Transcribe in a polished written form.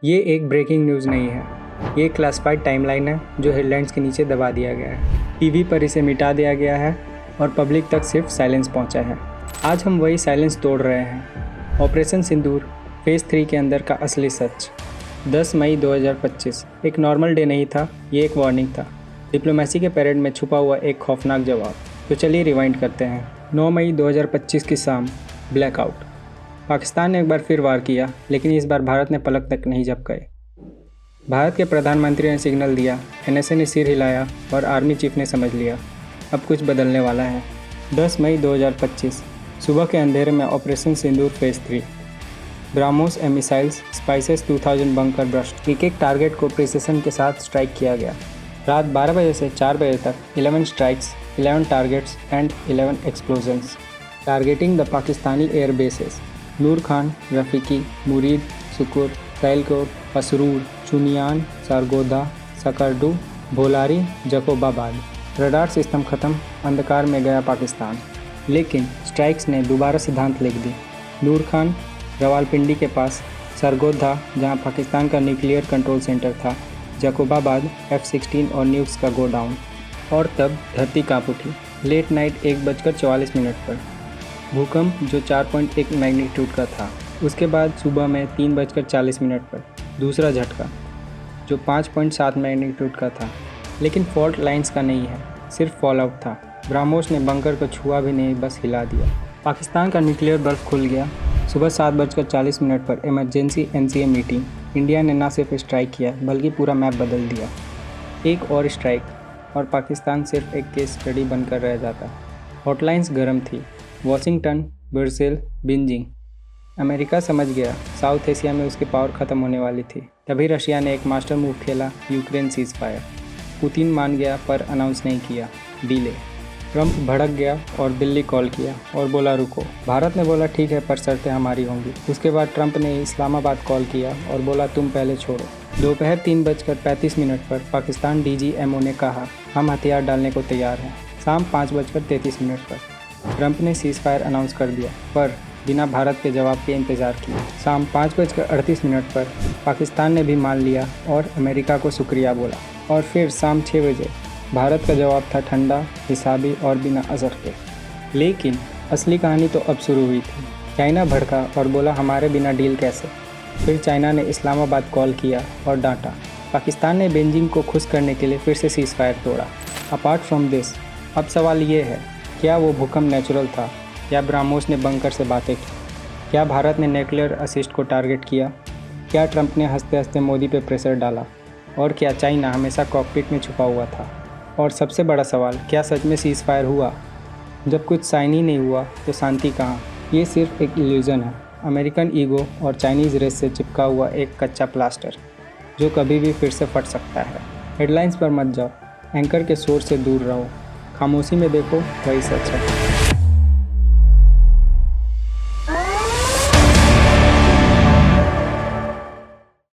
ये एक breaking news नहीं है। ये एक क्लासिफाइड टाइमलाइन है जो हेडलाइंस के नीचे दबा दिया गया है। टीवी पर इसे मिटा दिया गया है और पब्लिक तक सिर्फ साइलेंस पहुंचा है। आज हम वही साइलेंस तोड़ रहे हैं। ऑपरेशन सिंदूर फेज़ 3 के अंदर का असली सच। 10 मई 2025 एक नॉर्मल डे नहीं था, ये एक वार्निंग था। डिप्लोमेसी के परेड में छुपा हुआ एक खौफनाक जवाब। तो चलिए रिवाइंड करते हैं। 9 मई 2025 की शाम, ब्लैकआउट। पाकिस्तान ने एक बार फिर वार किया, लेकिन इस बार भारत ने पलक तक नहीं झपकाई। भारत के प्रधानमंत्री ने सिग्नल दिया, एनएसए ने सिर हिलाया और आर्मी चीफ ने समझ लिया, अब कुछ बदलने वाला है। 10 मई 2025 सुबह के अंधेरे में operation Sindoor phase 3। BrahMos air missiles, spices 2000 bunker burst, एक टारगेट को प्रिसिशन के साथ स्ट्राइक किया गया। रात 12 बजे से 4 बजे तक 11 strikes, 11 targets and 11 explosions targeting the Pakistani air bases Nur Khan, Rafiqui, Murid, Sukkur, तैलकोट, पसरूर, चुनियान, सरगोदा, सकरडू, भोलारी, जकोबाबाद। रडार सिस्टम ख़त्म, अंधकार में गया पाकिस्तान। लेकिन स्ट्राइक्स ने दोबारा सिद्धांत लिख दी। नूर खान, रावलपिंडी के पास, सरगोदा जहां पाकिस्तान का न्यूक्लियर कंट्रोल सेंटर था, जकोबाबाद, F-16 और न्यूक्स का गोडाउन। और तब धरती काँप उठी। लेट नाइट 1:44 पर भूकंप जो 4.1 मैग्नीट्यूड का था। उसके बाद सुबह में 3:40 पर दूसरा झटका जो 5.7 मैग्नीट्यूड का था। लेकिन फॉल्ट लाइंस का नहीं है, सिर्फ फॉल आउट था। ब्राह्मोस ने बंकर को छुआ भी नहीं, बस हिला दिया। पाकिस्तान का न्यूक्लियर बल्ब खुल गया। सुबह 7:40 पर इमरजेंसी NCA मीटिंग। इंडिया ने ना सिर्फ स्ट्राइक किया बल्कि पूरा मैप बदल दिया। एक और स्ट्राइक और पाकिस्तान सिर्फ एक केस स्टडी बनकर रह जाता। हॉटलाइंस गर्म थी। Washington, Brussel, Beijing. अमेरिका समझ गया साउथ एशिया में उसकी पावर ख़त्म होने वाली थी। तभी रशिया ने एक मास्टर मूव खेला, यूक्रेन सीज फायर। पुतिन मान गया पर अनाउंस नहीं किया, डिले। ट्रंप भड़क गया और दिल्ली कॉल किया और बोला रुको। भारत ने बोला ठीक है पर शर्तें हमारी होंगी। उसके बाद ट्रंप ने इस्लामाबाद कॉल किया और बोला तुम पहले छोड़ो। दोपहर 3:35 पर पाकिस्तान DGMO ने कहा हम हथियार डालने को तैयार हैं। शाम 5:33 पर ट्रंप ने सीज फायर अनाउंस कर दिया पर बिना भारत के जवाब के इंतज़ार किया। शाम 5:38 पर पाकिस्तान ने भी मान लिया और अमेरिका को शुक्रिया बोला। और फिर शाम 6 बजे भारत का जवाब था ठंडा, हिसाबी और बिना असर के। लेकिन असली कहानी तो अब शुरू हुई थी। चाइना भड़का और बोला हमारे बिना डील कैसे। फिर चाइना ने इस्लामाबाद कॉल किया और डांटा। पाकिस्तान ने बीजिंग को खुश करने के लिए फिर से सीज फायर तोड़ा। अपार्ट फ्रॉम दिस, अब सवाल ये है, क्या वो भूकंप नेचुरल था या ब्राह्मोस ने बंकर से बातें की? क्या भारत ने न्यूक्लियर असिस्ट को टारगेट किया? क्या ट्रंप ने हंसते हंसते मोदी पे प्रेशर डाला? और क्या चाइना हमेशा कॉकपिट में छुपा हुआ था? और सबसे बड़ा सवाल, क्या सच में सीज फायर हुआ? जब कुछ साइन ही नहीं हुआ तो शांति कहाँ? ये सिर्फ एक इल्यूज़न है, अमेरिकन ईगो और चाइनीज़ रेस से चिपका हुआ एक कच्चा प्लास्टर जो कभी भी फिर से फट सकता है। हेडलाइंस पर मत जाओ, एंकर के शोर से दूर रहो, खामोशी में देखो वही सच है।